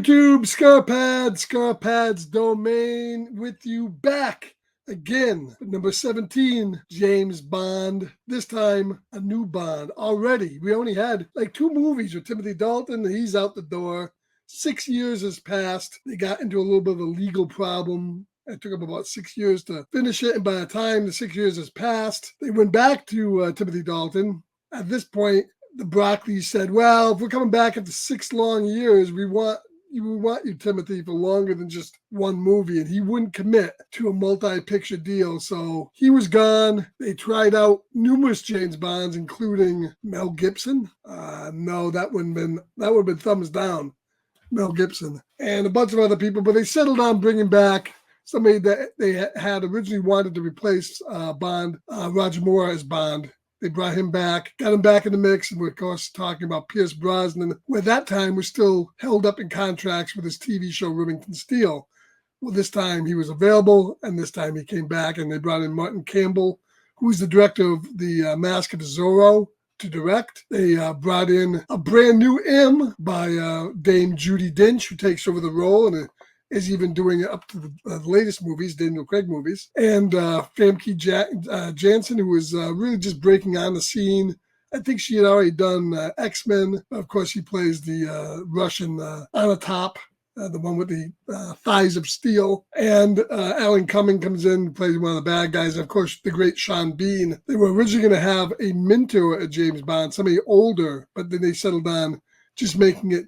YouTube, Scarpad's domain with you back again. Number 17, James Bond. This time, a new Bond already. We only had like 2 movies with Timothy Dalton. He's out the door. 6 years has passed. They got into a little bit of a legal problem. It took them about 6 years to finish it. And by the time the 6 years has passed, they went back to Timothy Dalton. At this point, the Broccoli said, well, if we're coming back after 6 long years, we want you, Timothy, for longer than just one movie. And he wouldn't commit to a multi-picture deal. So he was gone. They tried out numerous James Bonds, including Mel Gibson. No, that would have been thumbs down, Mel Gibson. And a bunch of other people. But they settled on bringing back somebody that they had originally wanted to replace Bond, Roger Moore as Bond. They brought him back, got him back in the mix, and we're, of course, talking about Pierce Brosnan, who at that time was still held up in contracts with his TV show Remington Steele. Well, this time he was available, and this time he came back, and they brought in Martin Campbell, who's the director of The Mask of Zorro, to direct. They brought in a brand new M by Dame Judi Dench, who takes over the role, and is even doing it up to the latest movies, Daniel Craig movies. And Famke Janssen, who was really just breaking on the scene. I think she had already done X-Men. Of course, she plays the Russian Anna Top, the one with the thighs of steel. And Alan Cumming comes in, plays one of the bad guys. And of course, the great Sean Bean. They were originally going to have a mentor at James Bond, somebody older, but then they settled on just making it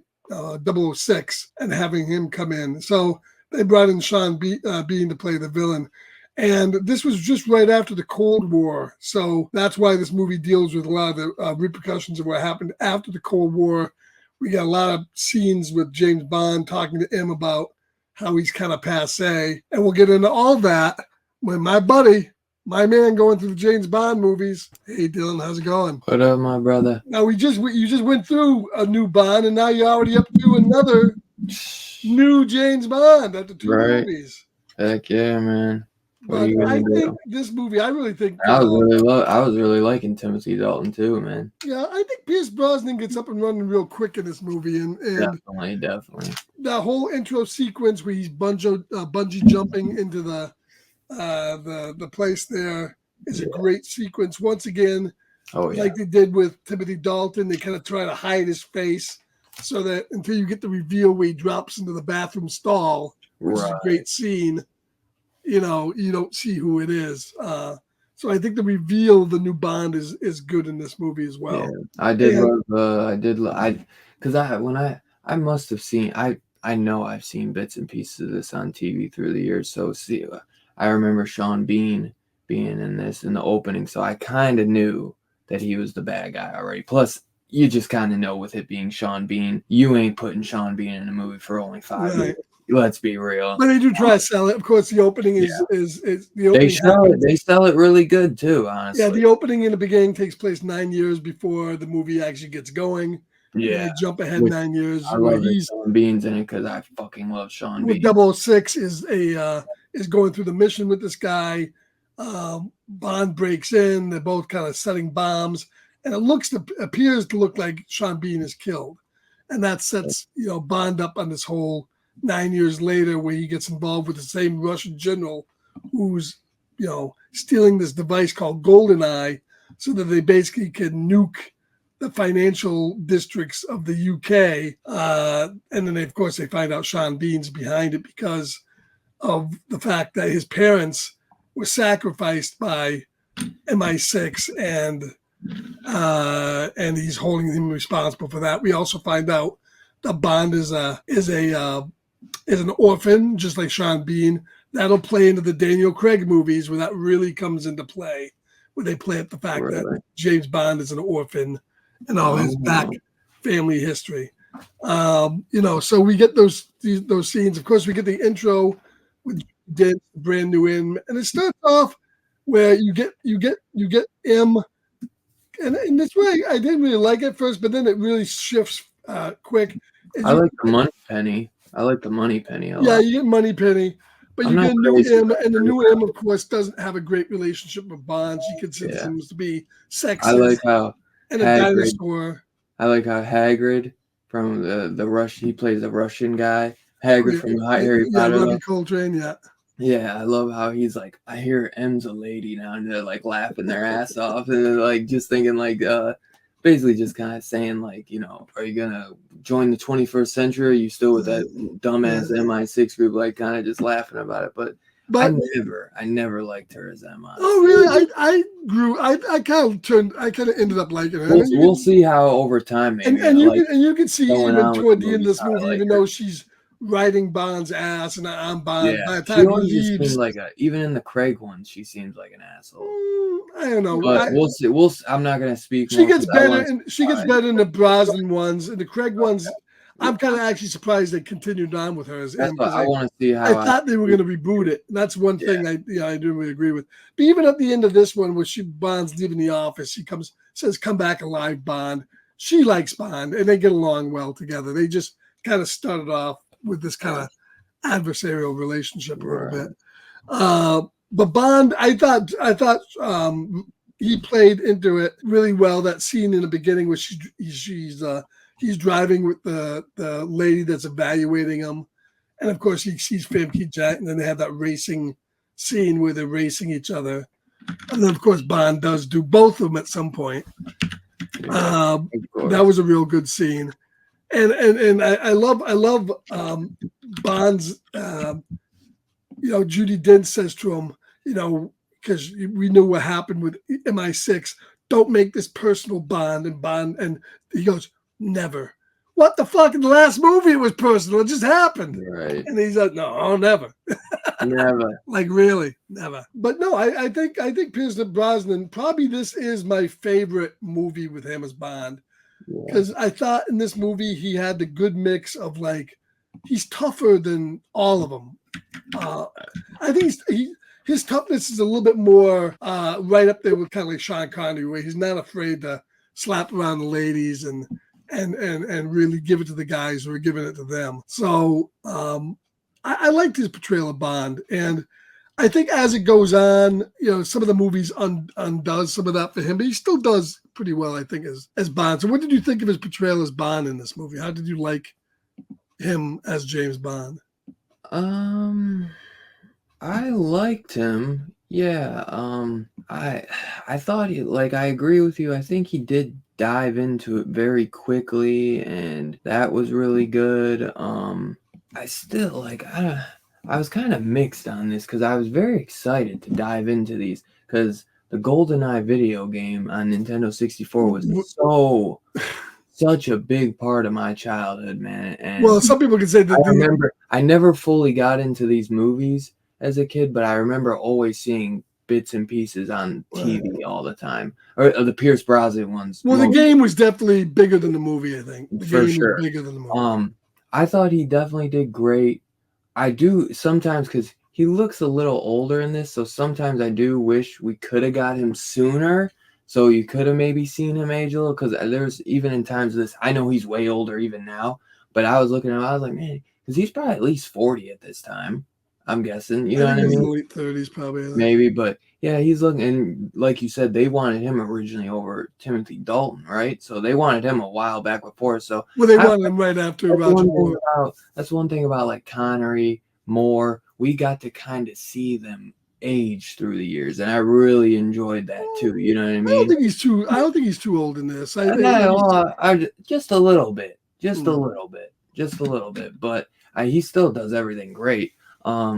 006 and having him come in. So they brought in Sean Bean to play the villain. And this was just right after the Cold War. So that's why this movie deals with a lot of the repercussions of what happened after the Cold War. We got a lot of scenes with James Bond talking to him about how he's kind of passé. And we'll get into all that when my man going through the James Bond movies. Hey, Dylan, how's it going? What up, my brother? Now, you just went through a new Bond, and now you're already up to another new James Bond after 2 movies. Heck yeah, man. But I think this movie, I really think I was really liking Timothy Dalton too, man. Yeah, I think Pierce Brosnan gets up and running real quick in this movie, and definitely. That whole intro sequence where he's bungee jumping into the place there is a great sequence. Once again, like they did with Timothy Dalton, they kind of try to hide his face so that until you get the reveal where he drops into the bathroom stall, which is a great scene, you don't see who it is. So I think the reveal of the new Bond is good in this movie as well. Yeah, I must have seen, I know I've seen bits and pieces of this on TV through the years. So I remember Sean Bean being in this in the opening, so I kind of knew that he was the bad guy already. Plus, you just kind of know with it being Sean Bean, you ain't putting Sean Bean in a movie for only 5 years. Let's be real. But they do try to sell it. Of course, the opening is the opening. They sell it really good too, honestly. Yeah, the opening in the beginning takes place 9 years before the movie actually gets going. Yeah, they jump ahead 9 years. I love Sean Bean's in it because I fucking love Sean Bean. 006 is going through the mission with this guy. Bond breaks in. They're both kind of setting bombs, and it appears to look like Sean Bean is killed, and that sets Bond up on this whole 9 years later where he gets involved with the same Russian general who's stealing this device called GoldenEye so that they basically can nuke the financial districts of the UK. And then, of course, they find out Sean Bean's behind it because of the fact that his parents were sacrificed by MI6, and he's holding him responsible for that. We also find out that Bond is an orphan, just like Sean Bean. That'll play into the Daniel Craig movies where that really comes into play, where they play up the fact that James Bond is an orphan and all his back family history. So we get those scenes. Of course, we get the intro with the brand new M, and it starts off where you get M, and in this way, I didn't really like it first, but then it really shifts quick. I like the money penny. I like the money penny a lot. Yeah, you get money penny, but you get a new M, and the new M, of course, doesn't have a great relationship with Bond. She considers him to be sexist. I like how and a dinosaur. I like how Hagrid from the Rush. He plays the Russian guy, Oh, Hagrid yeah, from yeah, Harry yeah, Potter. Robbie Though. Coltrane, yeah. Yeah, I love how he's like, I hear M's a lady now, and they're like laughing their ass off, and they're like just thinking like, basically just kind of saying like, are you gonna join the 21st century? Or are you still with that dumbass Yeah. MI6 group? Like kind of just laughing about it, but I But never liked her as MI. oh, really? I kind of ended up liking her. We'll see how over time maybe And you can see going even on with the toward the end of movies this how I movie, like even her. though she's riding Bond's ass and I'm Bond, Yeah, by the she time he always just seemed leaves, like even in the Craig ones, she seems like an asshole. I don't know. But we'll see. I'm not gonna speak She more gets because I better, want to and she gets better in the Brosnan ones and the Craig ones. I'm kind of actually surprised they continued on with her as That's M what because I want to see I how thought they were going to reboot it. And that's one thing I didn't really agree with. But even at the end of this one, where Bond's leaving the office, she says, "Come back alive, Bond." She likes Bond, and they get along well together. They just kind of started off with this kind of adversarial relationship a little bit. But Bond, I thought he played into it really well. That scene in the beginning where he's driving with the lady that's evaluating him, and of course he sees Famke Jet, and then they have that racing scene where they're racing each other, and then of course Bond does do both of them at some point. That was a real good scene, and I love Bond's. Judi Dench says to him, because we knew what happened with MI6. Don't make this personal, Bond. And he goes, never. What the fuck? In the last movie, it was personal. It just happened. Right. And he's like, no, never. Never. Like, really? Never. But no, I think Pierce Brosnan, probably this is my favorite movie with him as Bond. Because I thought in this movie, he had the good mix of like, he's tougher than all of them. I think his toughness is a little bit more right up there with kind of like Sean Connery, where he's not afraid to slap around the ladies and really give it to the guys who are giving it to them. So I liked his portrayal of Bond, and I think as it goes on, some of the movies undoes some of that for him, but he still does pretty well, I think, as Bond. So what did you think of his portrayal as Bond in this movie? How did you like him as James Bond? I liked him. Yeah. I thought I agree with you. I think he did dive into it very quickly, and that was really good. I still I was kind of mixed on this because I was very excited to dive into these because the GoldenEye video game on Nintendo 64 was such a big part of my childhood, man. And well, some people can say that I remember I never fully got into these movies as a kid, but I remember always seeing bits and pieces on TV all the time, or the Pierce Brosnan ones. Well, the game was definitely bigger than the movie. I think the For game sure. was bigger than the movie. I thought he definitely did great. I do sometimes because he looks a little older in this, so sometimes I do wish we could have got him sooner. So you could have maybe seen him age a little, because there's even in times of this, I know he's way older even now, but I was looking at him, I was like, man, because he's probably at least 40 at this time, I'm guessing. You know what I mean? Late 30s, probably. Maybe, but yeah, he's looking, and like you said, they wanted him originally over Timothy Dalton, right? So they wanted him a while back before. So they wanted him right after Roger Moore. That's one thing about like Connery, Moore. We got to kind of see them age through the years, and I really enjoyed that too. You know what I mean? I don't think he's too old in this. Just a little bit, just a little bit. But he still does everything great.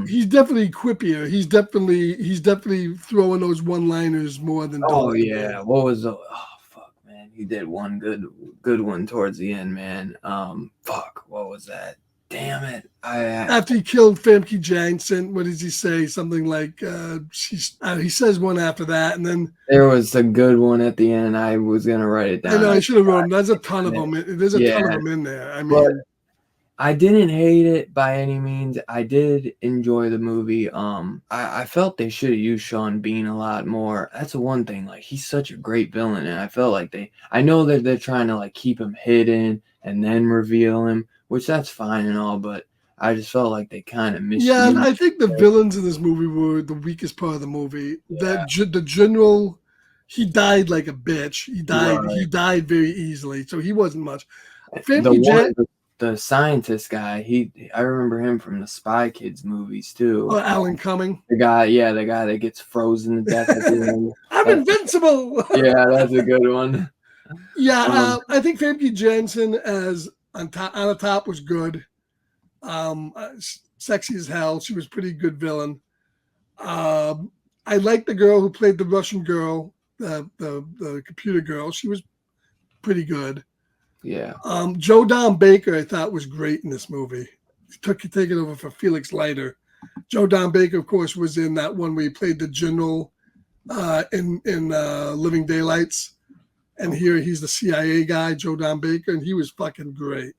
He's definitely quippier. He's definitely throwing those one-liners more than. Oh yeah, what was the? Oh fuck, man, he did one good one towards the end, man. Fuck, what was that? Damn it! After he killed Famke Janssen, what does he say? Something like he says one after that, and then there was a good one at the end. I was gonna write it down. I know I should have wrote them. There's a ton of them. There's a ton of them in there. I mean, but I didn't hate it by any means. I did enjoy the movie. I felt they should have used Sean Bean a lot more. That's the one thing. Like, he's such a great villain, and I felt like I know that they're trying to like keep him hidden and then reveal him, which that's fine and all, but I just felt like they kind of missed. Yeah, I think the villains in this movie were the weakest part of the movie. Yeah. The general, he died like a bitch. He died very easily, so he wasn't much. Famke Janssen. The scientist guy, I remember him from the Spy Kids movies too. Oh, Alan Cumming. The guy that gets frozen to death at the end. I'm invincible. Yeah, that's a good one. Yeah, I think Famke Janssen as on the top was good. Sexy as hell. She was pretty good villain. I liked the girl who played the Russian girl, the computer girl. She was pretty good. Yeah. Joe Don Baker, I thought, was great in this movie. Taking over for Felix Leiter. Joe Don Baker, of course, was in that one where he played the general in Living Daylights. And here he's the CIA guy, Joe Don Baker, and he was fucking great.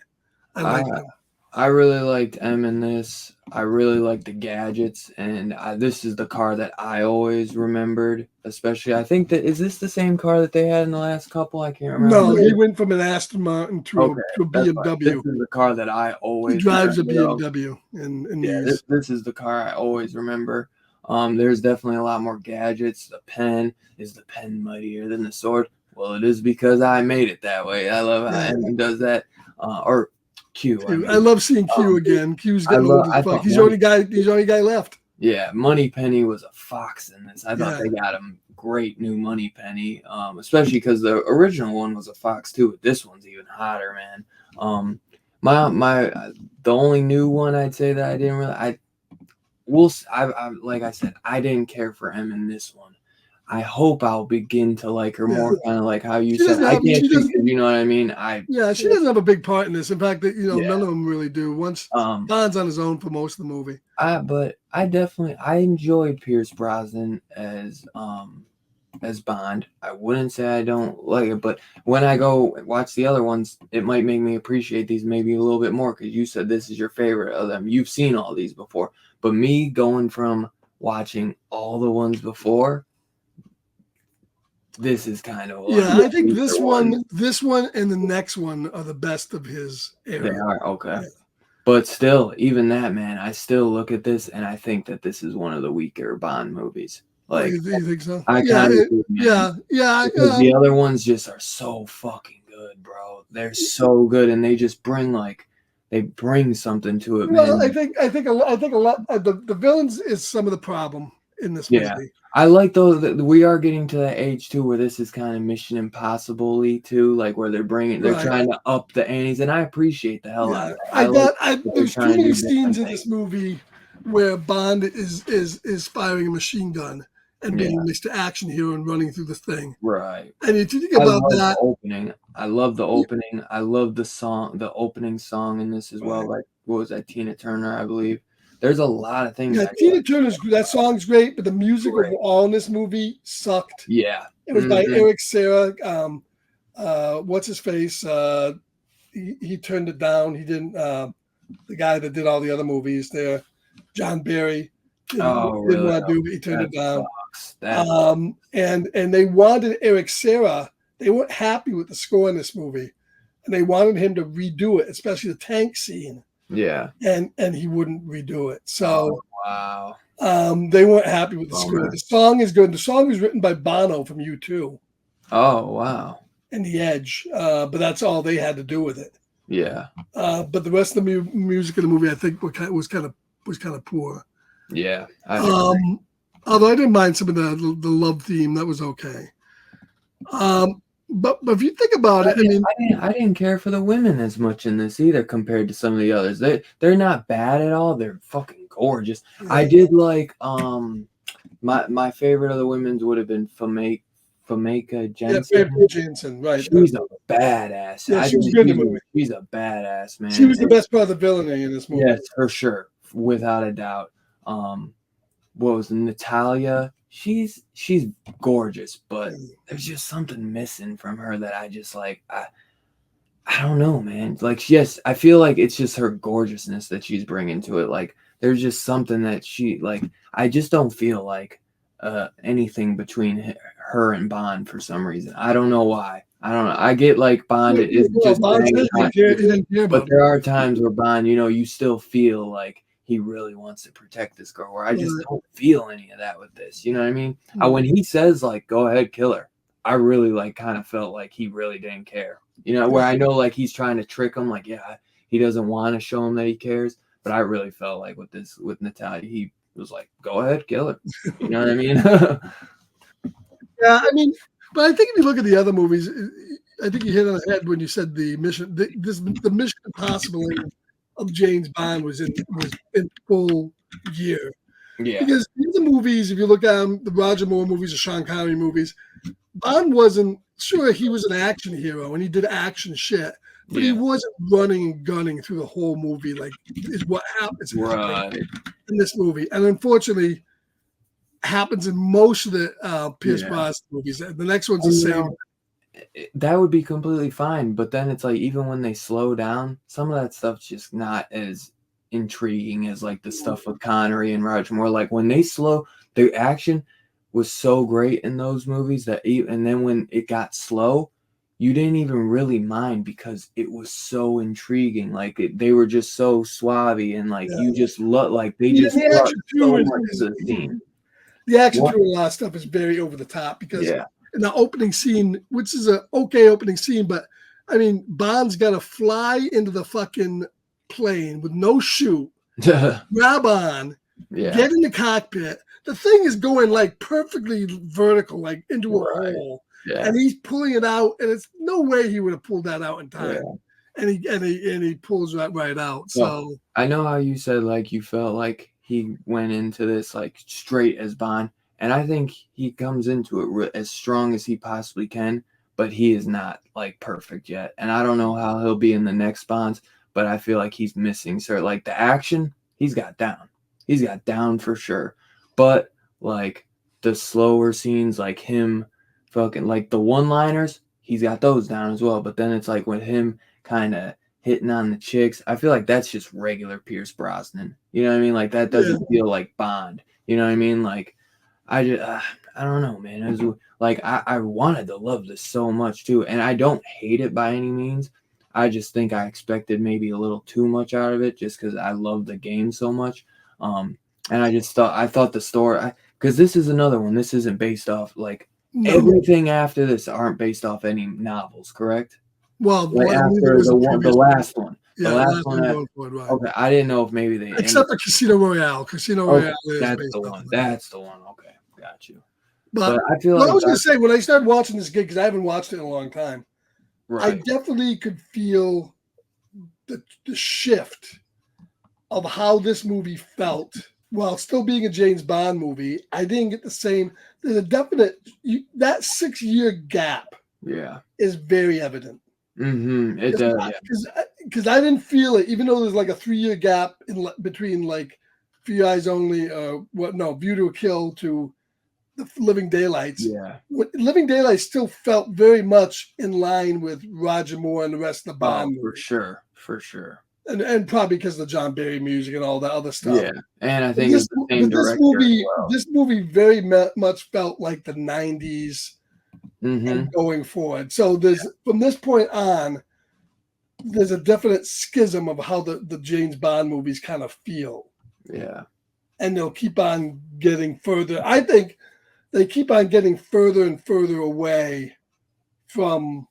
I liked him. I really liked M in this. I really liked the gadgets, and this is the car that I always remembered. Especially, I think is this the same car that they had in the last couple? I can't remember. No, he went from an Aston Martin to a BMW. This is the car that I always. He drives a BMW, this is the car I always remember. There's definitely a lot more gadgets. The pen, is the pen mightier than the sword? Well, it is because I made it that way. I love how Emin does that. Or Q. I love seeing Q again. Q's getting old as fuck. He's the only guy left. Yeah, Moneypenny was a fox in this. I thought they got him great new Moneypenny, especially because the original one was a fox too. This one's even hotter, man. The only new one I'd say that I didn't really like I said, I didn't care for M in this one. I hope I'll begin to like her more, kind of like how you said. I can't think, you know what I mean? She doesn't have a big part in this. In fact, none of them really do. Once Bond's on his own for most of the movie. But I enjoyed Pierce Brosnan as Bond. I wouldn't say I don't like it, but when I go watch the other ones, it might make me appreciate these maybe a little bit more because you said this is your favorite of them. You've seen all these before, but me going from watching all the ones before. This is kind of I think this one and the next one are the best of his era. They are okay, but still, even that, man, I still look at this and I think that this is one of the weaker Bond movies. Like, you think so? I kind of the other ones just are so fucking good, bro. They're so good, and they just bring something to it, man. Well, I think a lot. The villains is some of the problem in this movie. I like those. We are getting to that age too, where this is kind of Mission Impossible-y too, like where they're trying to up the antes, and I appreciate the hell out of that. There's too many scenes in this movie where Bond is firing a machine gun and being Mr. Action Hero and running through the thing. Right. And if you think about that, I love the opening. I love the song, the opening song in this as well. Like, what was that? Tina Turner, I believe. There's a lot of things. Yeah, Tina Turner's that song's great, but the music overall in this movie sucked. Yeah, it was by Eric Serra. What's his face? He turned it down. He didn't. The guy that did all the other movies there, John Barry, didn't want to do it. He turned it down. And they wanted Eric Serra. They weren't happy with the score in this movie, and they wanted him to redo it, especially the tank scene. Yeah, and he wouldn't redo it. So wow, they weren't happy with the score. The song is good. The song was written by Bono from U2. Oh wow, and The Edge, but that's all they had to do with it. Yeah. But the rest of the music of the movie, I think, was kind of poor. Yeah. Although I didn't mind some of the love theme, that was okay. But if you think about it, I didn't care for the women as much in this either compared to some of the others. They're not bad at all. They're fucking gorgeous. Yeah. I did like my favorite of the women's would have been Famke Janssen. Yeah, Famke Janssen, right? She's a badass. Yeah, she was good in the movie. She's a badass, man. She was the best part of the villainy in this movie. Yes, for sure, without a doubt. What was Natalia? She's gorgeous, but there's just something missing from her that I just like. I don't know, man. Like, yes, I feel like it's just her gorgeousness that she's bringing to it. Like, there's just something that she like. I just don't feel like anything between her and Bond for some reason. I don't know why. I don't know. I get like Bond is just, but there are times where Bond, you still feel like he really wants to protect this girl, where I just don't feel any of that with this. You know what I mean? When he says, like, go ahead, kill her, I really like kind of felt like he really didn't care. You know, where I know like he's trying to trick him, like, yeah, he doesn't want to show him that he cares. But I really felt like with Natalia, he was like, go ahead, kill it. You know what I mean? Yeah, I mean, but I think if you look at the other movies, I think you hit on the head when you said the Mission Impossible of James Bond was in full gear. Yeah. Because the other movies, if you look at them, the Roger Moore movies, the Sean Connery movies, Bond wasn't sure he was an action hero and he did action shit, but he wasn't running and gunning through the whole movie like is what happens in this movie. And unfortunately, happens in most of the Pierce Brosnan movies. The next one's the same. That would be completely fine, but then it's like even when they slow down, some of that stuff's just not as intriguing as like the stuff with Connery and Roger Moore. Like when they slow, the action was so great in those movies and then when it got slow, you didn't even really mind because it was so intriguing. Like they were just so suave and like you just look like they just brought so much to the scene. The action through a lot of stuff is very over the top because in the opening scene, which is an okay opening scene, but I mean, Bond's got to fly into the fucking plane with no chute, grab on, get in the cockpit. The thing is going like perfectly vertical, like into a hole, and he's pulling it out, and it's no way he would have pulled that out in time. And he pulls that right out. So I know how you said like you felt like he went into this like straight as Bond, and I think he comes into it as strong as he possibly can, but he is not like perfect yet. And I don't know how he'll be in the next Bonds, but I feel like he's missing like the action he's got down for sure, but like the slower scenes, like him fucking like the one-liners, he's got those down as well. But then it's like with him kind of hitting on the chicks, I feel like that's just regular Pierce Brosnan. You know what I mean? Like that doesn't feel like Bond. You know what I mean? Like I don't know, man. It was like I wanted to love this so much too, and I don't hate it by any means. I just think I expected maybe a little too much out of it, just because I love the game so much. And I thought the story, because this is another one. This isn't based off like everything after this aren't based off any novels, correct? Well, like after the last one. The last one. Okay, I didn't know if maybe they except for Casino Royale. Casino Royale is that's the one. That's the one. Okay, got you. But I feel like I was going to say when I started watching this gig, because I haven't watched it in a long time, I definitely could feel the shift of how this movie felt while still being a James Bond movie. I didn't get the same. There's a definite that 6-year gap. Is very evident. It does. Because I didn't feel it, even though there's like a 3-year gap between like For Your Eyes Only, View to a Kill to the Living Daylights. Living Daylights still felt very much in line with Roger Moore and the rest of the Bond. For sure. And probably because of the John Barry music and all that other stuff. Yeah, and I think it's the same director. This movie very much felt like the 90s and going forward. So there's from this point on, there's a definite schism of how the James Bond movies kind of feel. Yeah. And they'll keep on getting further. I think they keep on getting further and further away from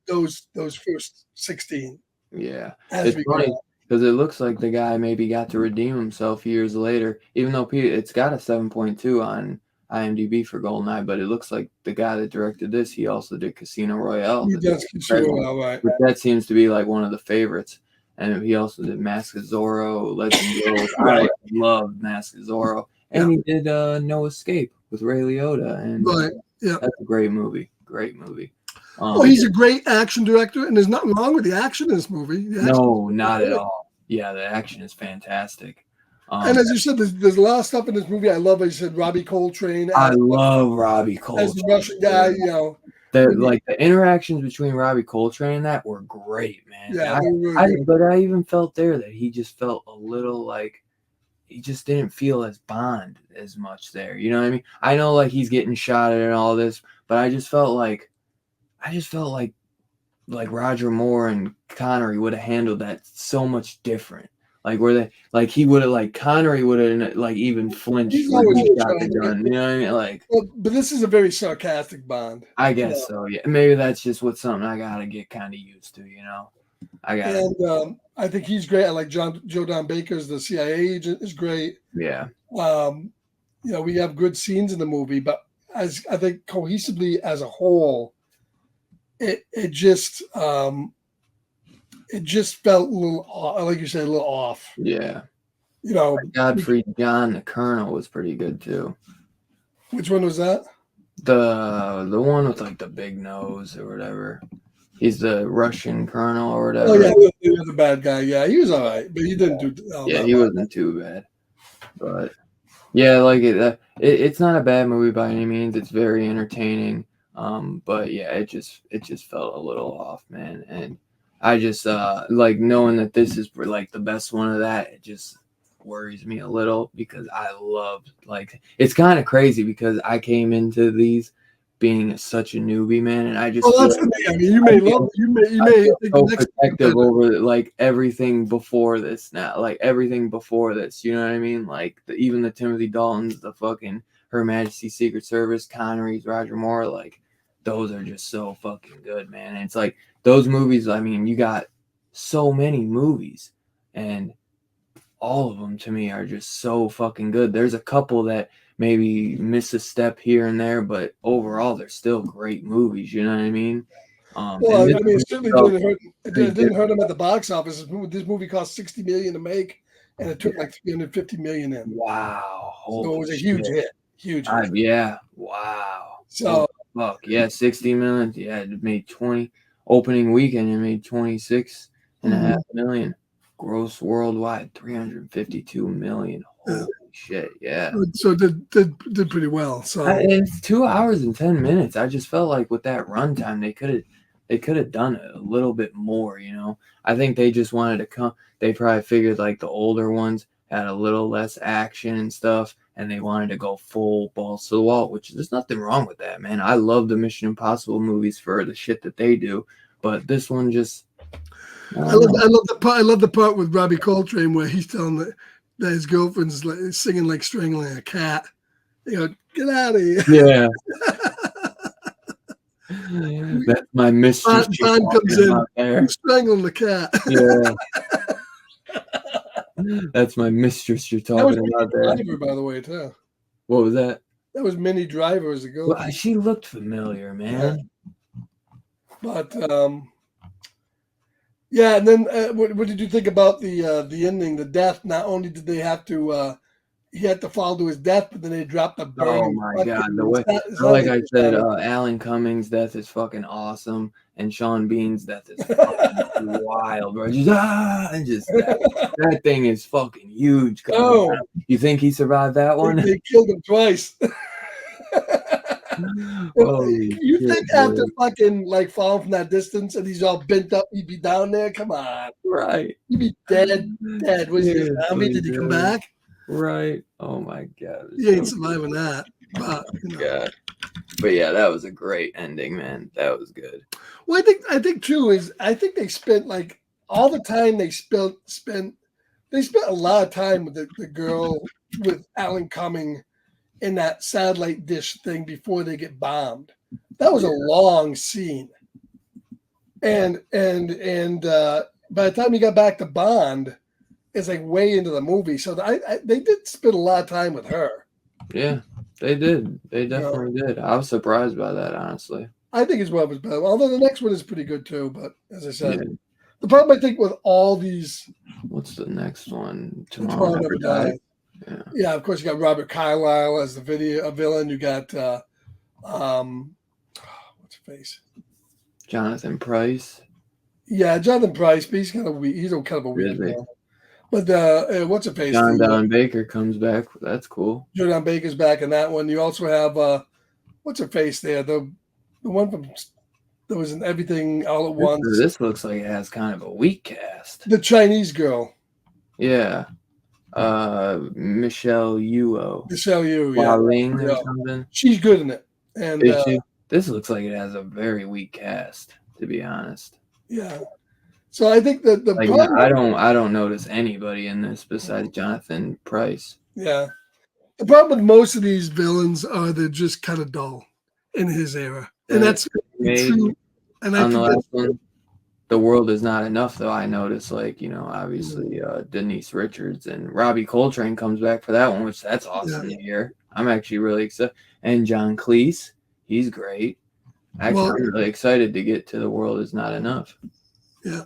those first 16. Yeah. It's funny because it looks like the guy maybe got to redeem himself years later, even though it's got a 7.2 on IMDb for GoldenEye, but it looks like the guy that directed this, he also did Casino Royale. He does Casino Royale, right. But that seems to be like one of the favorites. And he also did Mask of Zorro, Legend of I love Mask of Zorro. And he did No Escape with Ray Liotta. And that's a great movie. Great movie. He's a great action director, and there's nothing wrong with the action in this movie. No, not at all. Yeah, the action is fantastic. And as you said, there's a lot of stuff in this movie I love. As you said, Robbie Coltrane. I love Robbie Coltrane. As the Russian guy, the interactions between Robbie Coltrane and that were great, man. Yeah, but I even felt there that he just felt a little like he just didn't feel as Bond as much there. You know what I mean? I know like he's getting shot at and all this, but I just felt like Roger Moore and Connery would have handled that so much different. like where they like he would have like Connery would have like even flinched He's when always he got trying the to gun. You know what I mean? Like well, but this is a very sarcastic Bond. I guess so. Yeah, maybe that's just what something I gotta get kind of used to. You know, I gotta. And I think he's great. I like Joe Don Baker's the CIA agent is great. Yeah. We have good scenes in the movie, but as I think cohesively as a whole, it just felt a little, like you said, a little off. Yeah. You know, Godfrey John the Colonel was pretty good too. Which one was that? The one with like the big nose or whatever. He's the Russian colonel or whatever. Oh yeah, he was a bad guy. Yeah, he was all right, but he didn't do. Yeah, he wasn't too bad. But yeah, like it's not a bad movie by any means. It's very entertaining. But yeah, it just felt a little off, man. And I just like knowing that this is like the best one of that. It just worries me a little because I loved like it's kind of crazy because I came into these being such a newbie, man, and I just that's the thing. I mean, you may love you may think so protective over like everything before this now, like everything before this. You know what I mean? Like even the Timothy Daltons, the fucking Her Majesty's Secret Service, Connery's, Roger Moore, like those are just so fucking good, man. And it's like those movies. I mean, you got so many movies, and all of them to me are just so fucking good. There's a couple that maybe miss a step here and there, but overall they're still great movies. You know what I mean? Well, I mean, it certainly didn't hurt him at the box office. This movie cost $60 million to make, and it took like $350 million in. Wow! So it was a huge hit. Huge hit. Yeah. Wow. So fuck yeah, 60 million. Yeah, it made 20 opening weekend. It made 26.5 million. Gross worldwide, 352 million. Holy shit, yeah. So it did pretty well. So it's 2 hours and 10 minutes. I just felt like with that runtime, they could have done it a little bit more. You know, I think they just wanted to come. They probably figured like the older ones had a little less action and stuff, and they wanted to go full balls to the wall. Which there's nothing wrong with that, man. I love the Mission Impossible movies for the shit that they do, but this one just. I love the part with Robbie Coltrane where he's telling that his girlfriend's like, singing like strangling a cat. You know, get out of here. Yeah. That's my mistress. Bond comes in. He's strangling the cat. Yeah. That's my mistress you're talking about there. Driver, by the way, too. What was that? That was Minnie Driver as a girl. Well, she looked familiar, man. Yeah. But yeah, and then what did you think about the ending, the death? Not only did they have to, he had to fall to his death, but then they dropped the brain. Oh my god! The way, like I said, Alan Cummings' death is fucking awesome, and Sean Bean's death is fucking wild, bro. Just that thing is fucking huge. Oh, you think he survived that one? They killed him twice. You think after fucking like falling from that distance and he's all bent up, he'd be down there? Come on, right? He'd be dead. Was he a zombie? Did he come back? Right. Oh my god. He ain't surviving that. But, God. But yeah, that was a great ending, man. That was good. Well, I think too is I think they spent like all the time they spent a lot of time with the girl with Alan Cumming in that satellite dish thing before they get bombed. That was a long scene. And by the time you got back to Bond, it's like way into the movie. So they did spend a lot of time with her. Yeah, they did. They definitely did. I was surprised by that, honestly. I think as well was better. Although the next one is pretty good too. But as I said, the problem I think with all these. What's the next one? Tomorrow Never Dies. Yeah, of course you got Robert Carlyle as a villain. You got what's his face? Jonathan Pryce. Yeah, Jonathan Pryce, but he's kind of a weird villain. But what's his face? John Don Baker comes back. That's cool. John Don Baker's back in that one. You also have what's her face there? The one from that was in Everything All at Once. This looks like it has kind of a weak cast. The Chinese girl. Yeah. Michelle Yeoh. Michelle Yeoh, yeah. Ling or something. She's good in it. And this looks like it has a very weak cast, to be honest. Yeah. So I think that the Like problem, I don't notice anybody in this besides Jonathan Price. yeah, the problem with most of these villains are they're just kind of dull in his era, and The that's made true. And I on the think that's last one, The World Is Not Enough, though. I noticed, like, true. obviously Denise Richards and Robbie Coltrane comes back for that one, which that's Yeah. awesome to hear. I'm actually really excited. And John Cleese, he's great. Actually, Well, I'm really excited to get to The World Is Not Enough. yeah.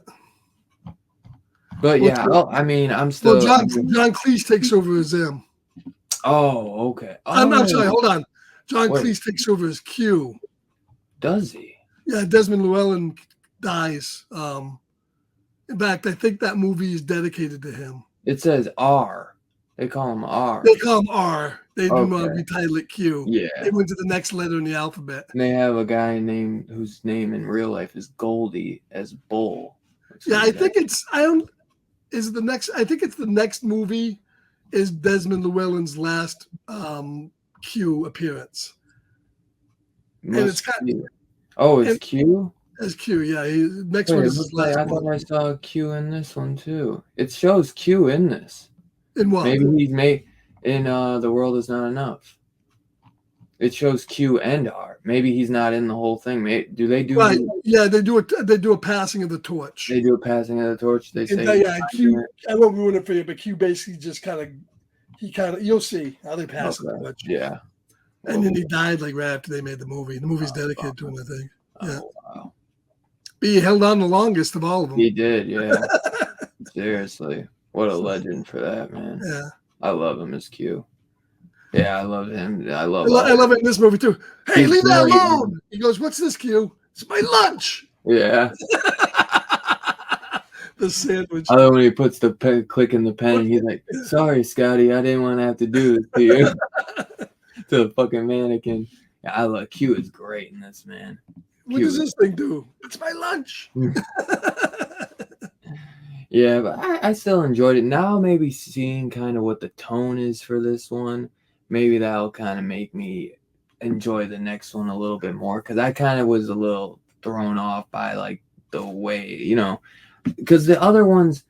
But Well, yeah, I'm well, still. John Cleese takes over as M. Oh, okay. I'm sorry. Oh, Hold on. John wait, Cleese takes over as Q. does he? Yeah, Desmond Llewellyn dies. In fact, I think that movie is dedicated to him. It says R. They call him R. They call him R. They do not Okay. retitle it Q. Yeah. They went to the next letter in the alphabet. And they have a guy named whose name in real life is Goldie as Bull. Yeah, I think it's. I don't. Is it the next? I think it's the next movie. Is Desmond Llewellyn's last Q appearance? And it's kind Oh, it's and Q? as Q. Yeah, next Wait, one it is his looks like last I one. thought I saw Q in this one too. It shows Q in this. In what? Maybe he's made in The World Is Not Enough. It shows Q and R. Maybe he's not in the whole thing. Do they do? Right. Yeah, they do it. They do a passing of the torch. They do a passing of the torch. They And say, yeah, Q. I won't ruin it for you, but Q basically just you'll see how they pass the okay, torch. yeah. And then he died like right after they made the movie. The movie's dedicated to him, I think. Yeah. Oh, wow. But he held on the longest of all of them. He did, yeah. Seriously. What a legend for that, man. Yeah. I love him as Q. Yeah, I love him. I love it in this movie too. Hey, He's leave that great. alone. He goes, "What's this, Q? It's my lunch." Yeah. The sandwich. I love when he puts the click in the pen and he's like, "Sorry, Scotty, I didn't want to have to do this to you." To the fucking mannequin. Yeah, I love Q is great in this, man. What does this thing do? It's my lunch. Yeah, but I still enjoyed it. Now maybe seeing kind of what the tone is for this one, maybe that'll kind of make me enjoy the next one a little bit more, because I kind of was a little thrown off by like the way, because the other ones,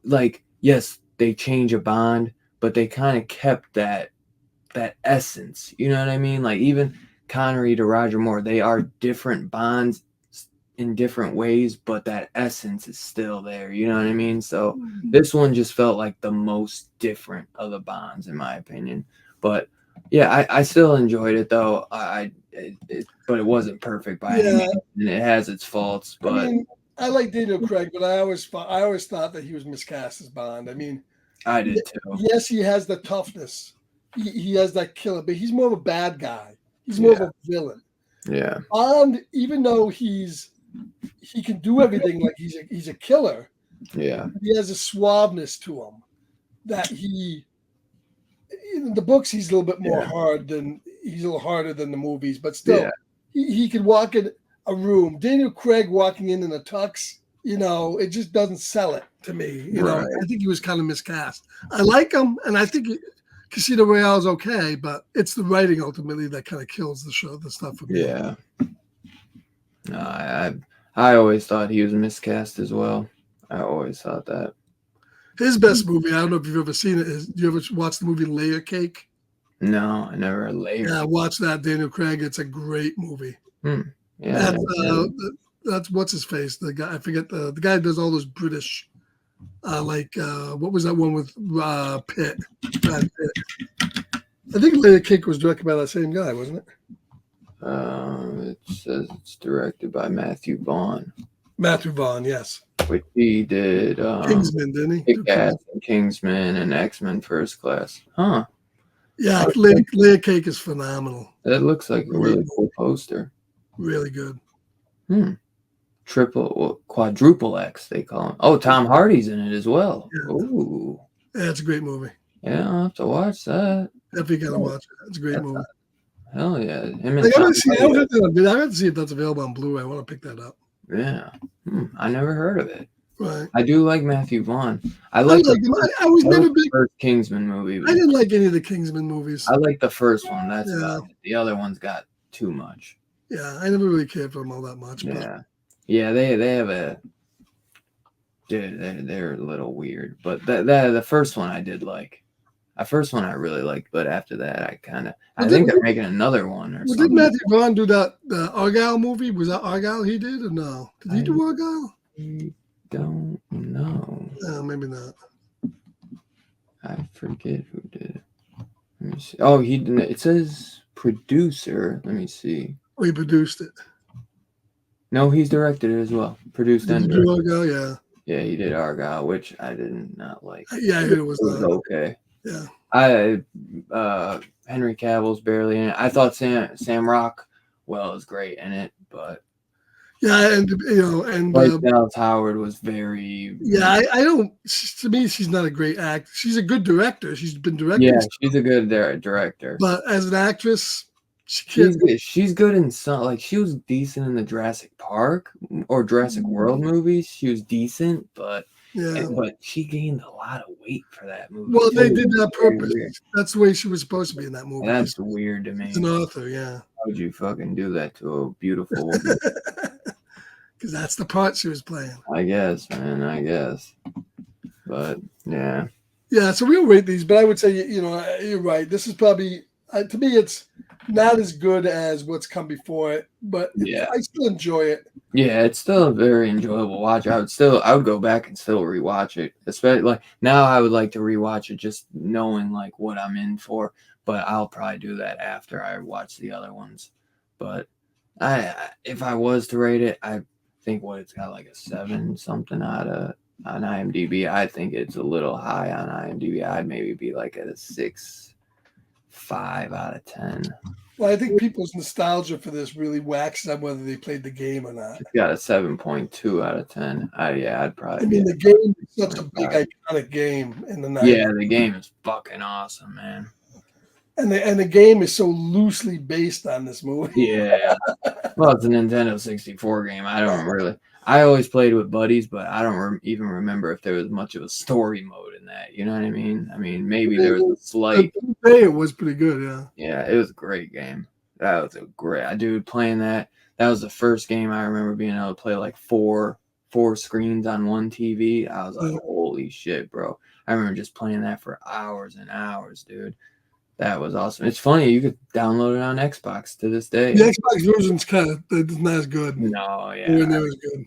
like, yes, they change a Bond, but they kind of kept that essence, you know what I mean? Like even Connery to Roger Moore, they are different Bonds in different ways, but that essence is still there, you know what I mean? So this one just felt like the most different of the Bonds, in my opinion. But yeah, I still enjoyed it though. But it wasn't perfect by any means, and it has its faults. But I mean, I like Daniel Craig, but I always thought that he was miscast as Bond. I mean, I did too. Yes, he has the toughness. He has that killer, but he's more of a bad guy. He's more of a villain. Yeah. Bond, even though he can do everything, like he's a killer. Yeah. He has a suaveness to him that in the books he's a little bit more he's a little harder than the movies, but still he can walk in a room. Daniel Craig walking in a tux, it just doesn't sell it to me. I think he was kind of miscast. I like him, and I think Casino Royale is okay, but it's the writing ultimately that kind of kills the stuff for me. Yeah. No, I always thought he was miscast as well. I always thought that. His best movie, I don't know if you've ever seen it, is, do you ever watch the movie Layer Cake? No, I never layered. Yeah, watch that, Daniel Craig. It's a great movie. Yeah. That's what's his face? The guy, I forget the guy who does all those British, what was that one with Pitt? Brad Pitt. I think Layer Cake was directed by that same guy, wasn't it? It says it's directed by Matthew Vaughn. Matthew Vaughn, yes. Which he did Kingsman, didn't he? Kick-Ass and Kingsman and X-Men First Class. Huh. Yeah, Layer Cake is phenomenal. That looks like a really cool poster. Really good. Quadruple X, they call him. Oh, Tom Hardy's in it as well. Yeah. Ooh. Yeah, it's a great movie. Yeah, I'll have to watch that. Definitely gotta watch it. It's a great movie. Hell yeah. I have to see if that's available on Blu-ray. I want to pick that up. Yeah. I never heard of it. Right. I do like Matthew Vaughn. I was never the big first Kingsman movie. I didn't like any of the Kingsman movies. I like the first one. That's about it. The other ones got too much. Yeah, I never really cared for them all that much. Yeah. Yeah, they have Dude, they're a little weird, but the first one I did like. The first one I really liked, but after that, I Well, think they're making another one or did something. Matthew Vaughn do that the Argyle movie? Was that Argyle he did or no? Did he do Argyle? I don't know. Maybe not. I forget who did it. Let me see. Oh, he didn't. It says producer. Let me see. Oh, he produced it. No, he's directed it as well. Produced Did and he do directed. Argyle? Yeah. Yeah, he did Argyle, which I did not like. Yeah, I heard it was not. Okay. Yeah. Henry Cavill's barely in it. I thought Sam Rockwell is great in it, but Yeah, and Bryce Dallas Howard was very. yeah, I don't. To me, she's not a great actor. She's a good director. She's been directing. Yeah, she's a good director. But as an actress, she can't. She's good in some. Like she was decent in the Jurassic Park or Jurassic World movies. She was decent, but she gained a lot of weight for that movie. Well, they did that Very purpose. weird. That's the way she was supposed to be in that movie. And that's weird to me. She's an author, yeah. How would you fucking do that to a beautiful woman? Because that's the part she was playing. I guess, man. I guess. But yeah. Yeah, so we'll rate these, but I would say you're right. This is probably to me it's not as good as what's come before it, but I still enjoy it. Yeah, it's still a very enjoyable watch. I would go back and still rewatch it. Especially like now I would like to rewatch it just knowing like what I'm in for, but I'll probably do that after I watch the other ones. But if I was to rate it, I think it's got like a 7 something on IMDb. I think it's a little high on IMDb. I'd maybe be like at a 6.5 out of 10. Well, I think people's nostalgia for this really waxes on whether they played the game or not. It's got a 7.2 out of 10. I'd probably. I mean, the game is such a big iconic game in the 90s. Yeah, the game is fucking awesome, man. And the game is so loosely based on this movie. Yeah. Well, it's a Nintendo 64 game. I always played with buddies, but I don't even remember if there was much of a story mode in that. You know what I mean? I mean, maybe there was a slight. It was pretty good, yeah. Yeah, it was a great game. That was a great dude playing that. That was the first game I remember being able to play like four screens on one TV. I was like, holy shit, bro. I remember just playing that for hours and hours, dude. That was awesome. It's funny, you could download it on Xbox to this day. The Xbox version's it's not as good. No, yeah. It was good.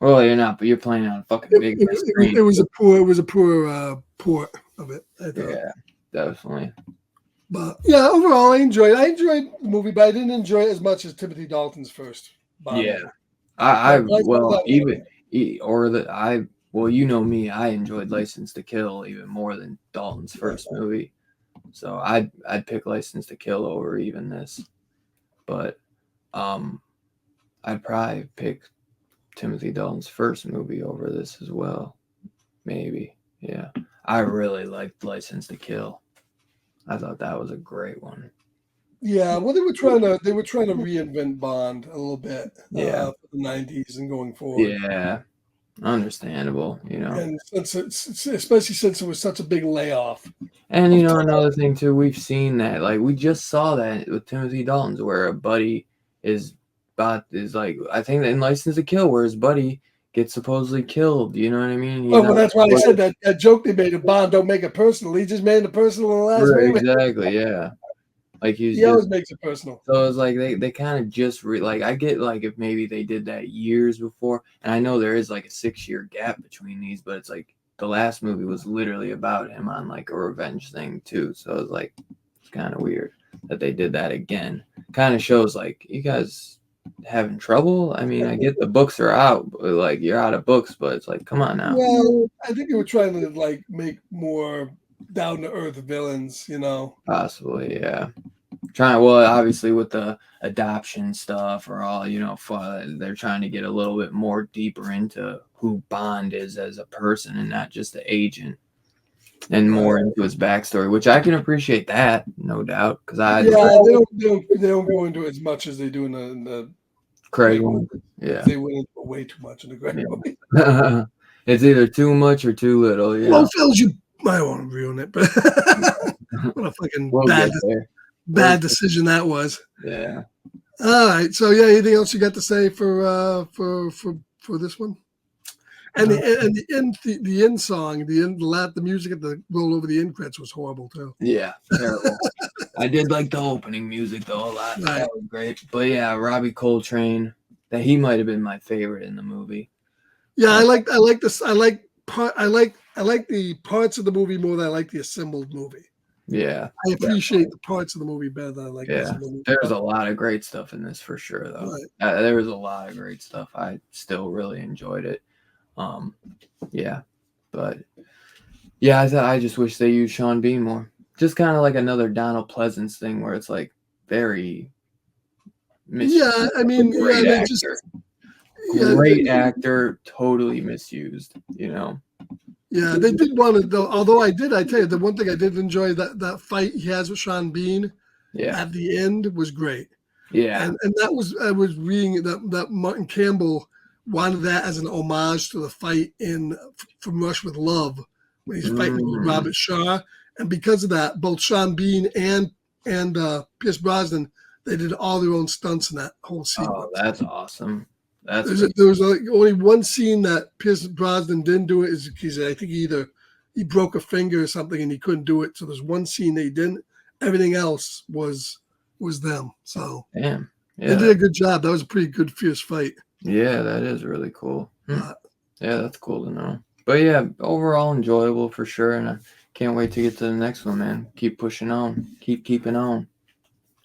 Well, you're not, but you're playing on a fucking big screen. It was a poor port of it, I thought. Yeah, definitely. But yeah, overall, I enjoyed the movie, but I didn't enjoy it as much as Timothy Dalton's first. Bond. Yeah, you know me, I enjoyed License to Kill even more than Dalton's first movie. So I'd pick License to Kill over even this, but I'd probably pick Timothy Dalton's first movie over this as well. Maybe, yeah. I really liked License to Kill. I thought that was a great one. Yeah, well, they were trying to reinvent Bond a little bit. Yeah, for the '90s and going forward. Yeah. Understandable, and especially since it was such a big layoff. And another thing too, we've seen that, like we just saw that with Timothy Dalton's, where a buddy is like, I think in License to Kill, where his buddy gets supposedly killed. You know what I mean? Well, that's why I said that joke they made of Bond don't make it personal. He just made it personal in the last movie. Exactly, yeah. Like he always makes it personal. So it's like they kind of just I get like if maybe they did that years before, and I know there is like a 6-year gap between these, but it's like the last movie was literally about him on like a revenge thing too. So it's like it's kind of weird that they did that again. Kind of shows like you guys having trouble. I mean, I get the books are out, but like you're out of books, but it's like come on now. Well, I think they were trying to like make more down to earth villains, Possibly, yeah. Obviously with the adoption stuff or all, they're trying to get a little bit more deeper into who Bond is as a person and not just the agent, and more into his backstory, which I can appreciate that, no doubt, because they don't go into it as much as they do in the Craig one. Yeah, they went into way too much in the Craig one. It's either too much or too little. Yeah. Well, Phil, I won't ruin it, but what a fucking bad decision that was. Yeah. All right. So yeah, anything else you got to say for this one? And the end song, the music at the roll over the end credits was horrible too. Yeah, terrible. I did like the opening music though a lot. Right. That was great. But yeah, Robbie Coltrane, that he might have been my favorite in the movie. Yeah, I like this. I like the parts of the movie more than I like the assembled movie. Yeah. I appreciate the parts of the movie better than I like the assembled movie. There's a lot of great stuff in this for sure though. Right. There was a lot of great stuff. I still really enjoyed it. Yeah. But yeah, I just wish they used Sean Bean more. Just kind of like another Donald Pleasance thing where it's like very yeah, I mean, great yeah, actor. Great actor, totally misused, you know. Yeah, they did want to though. Although I tell you, the one thing I did enjoy that fight he has with Sean Bean at the end was great. Yeah, and that was I was reading that Martin Campbell wanted that as an homage to the fight in From Rush with Love when he's fighting with Robert Shaw, and because of that, both Sean Bean and Pierce Brosnan, they did all their own stunts in that whole sequence. Oh, that's awesome. There was only one scene that Pierce Brosnan didn't do it. Is because I think he broke a finger or something and he couldn't do it. So there's one scene they didn't. Everything else was them. So damn, they did a good job. That was a pretty good fierce fight. Yeah, that is really cool. Yeah, that's cool to know. But yeah, overall enjoyable for sure, and I can't wait to get to the next one, man. Keep pushing on, keep keeping on.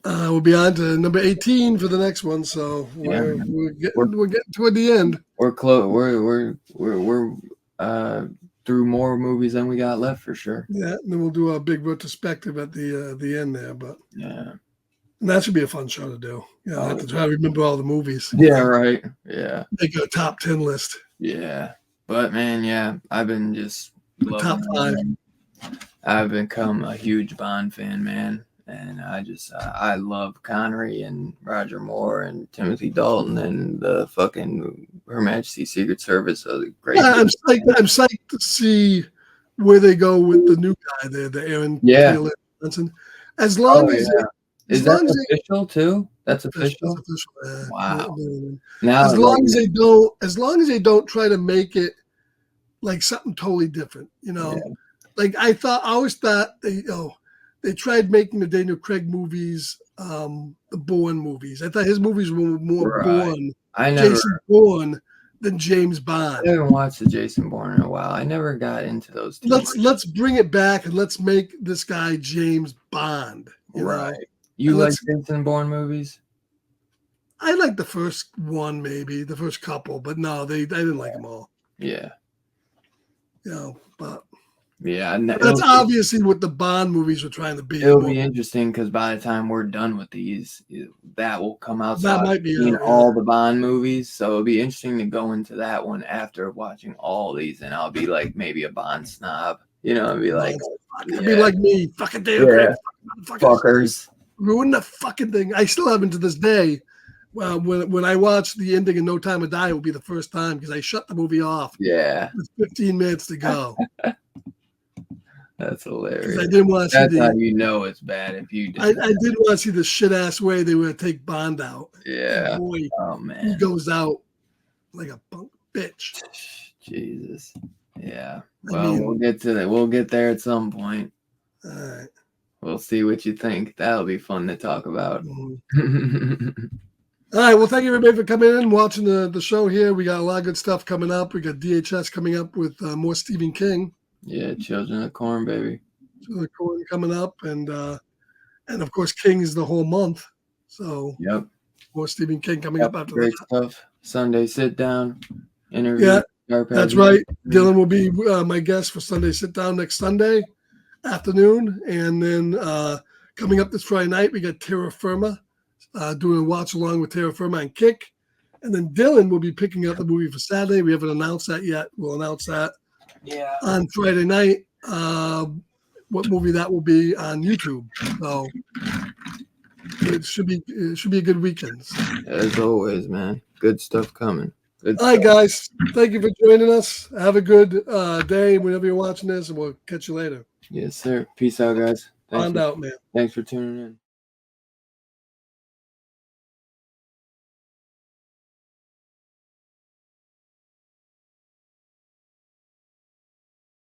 We'll be on to number 18 for the next one, so we're getting toward the end. We're close. We're through more movies than we got left for sure. Yeah, and then we'll do a big retrospective at the end there, but yeah, and that should be a fun show to do. Yeah, I have to try to remember all the movies. Yeah, right. Yeah, make a top 10 list. Yeah, but man, yeah, I've been just top 5. I've become a huge Bond fan, man. And I love Connery and Roger Moore and Timothy Dalton and the fucking Her Majesty's Secret Service. Great. Yeah, I'm psyched to see where they go with the new guy there, the Aaron Taylor Johnson. As long as is that official too? That's official. That's official. Wow. Now, as long as they don't try to make it like something totally different, you know. Yeah. Like I always thought they tried making the Daniel Craig movies, the Bourne movies. I thought his movies were more Jason Bourne than James Bond. I haven't watched the Jason Bourne in a while. I never got into those two. Let's bring it back and let's make this guy James Bond. You know? You like Jason Bourne movies? I like the first one, maybe the first couple, but no, I didn't like them all. Yeah. You know, but. Yeah, that's obviously what the Bond movies were trying to be. It'll be interesting because by the time we're done with these, that will come out. That might be in all the Bond movies, so it'll be interesting to go into that one after watching all these, and I'll be like maybe a Bond snob, you know, and be like, be like me, fucking damn, fuckers, ruin the fucking thing. I still haven't to this day. Well, when I watch the ending in No Time to Die, it will be the first time because I shut the movie off. Yeah, with 15 minutes to go. That's hilarious. I didn't want to see how you know it's bad if you. I didn't want to see the shit ass way they were going to take Bond out. Yeah. Boy, oh man, he goes like a punk bitch. Jesus. Yeah. Well, we'll get to that. We'll get there at some point. All right. We'll see what you think. That'll be fun to talk about. Mm-hmm. All right. Well, thank you everybody for coming in and watching the show here. We got a lot of good stuff coming up. We got DHS coming up with more Stephen King. Yeah, Children of the Corn, baby. Children of the Corn coming up, and of course King is the whole month. So more Stephen King coming up after great that. Stuff. Sunday sit down interview. Yeah, that's right. Dylan will be my guest for Sunday sit down next Sunday afternoon, and then coming up this Friday night we got Terra Firma doing a watch along with Terra Firma and Kick, and then Dylan will be picking up the movie for Saturday. We haven't announced that yet. We'll announce that. Yeah. On Friday night, what movie that will be on YouTube. So it should be a good weekend. As always, man. Good stuff coming. All right, guys. Thank you for joining us. Have a good day whenever you're watching this, and we'll catch you later. Yes, sir. Peace out, guys. Find out, man. Thanks for tuning in.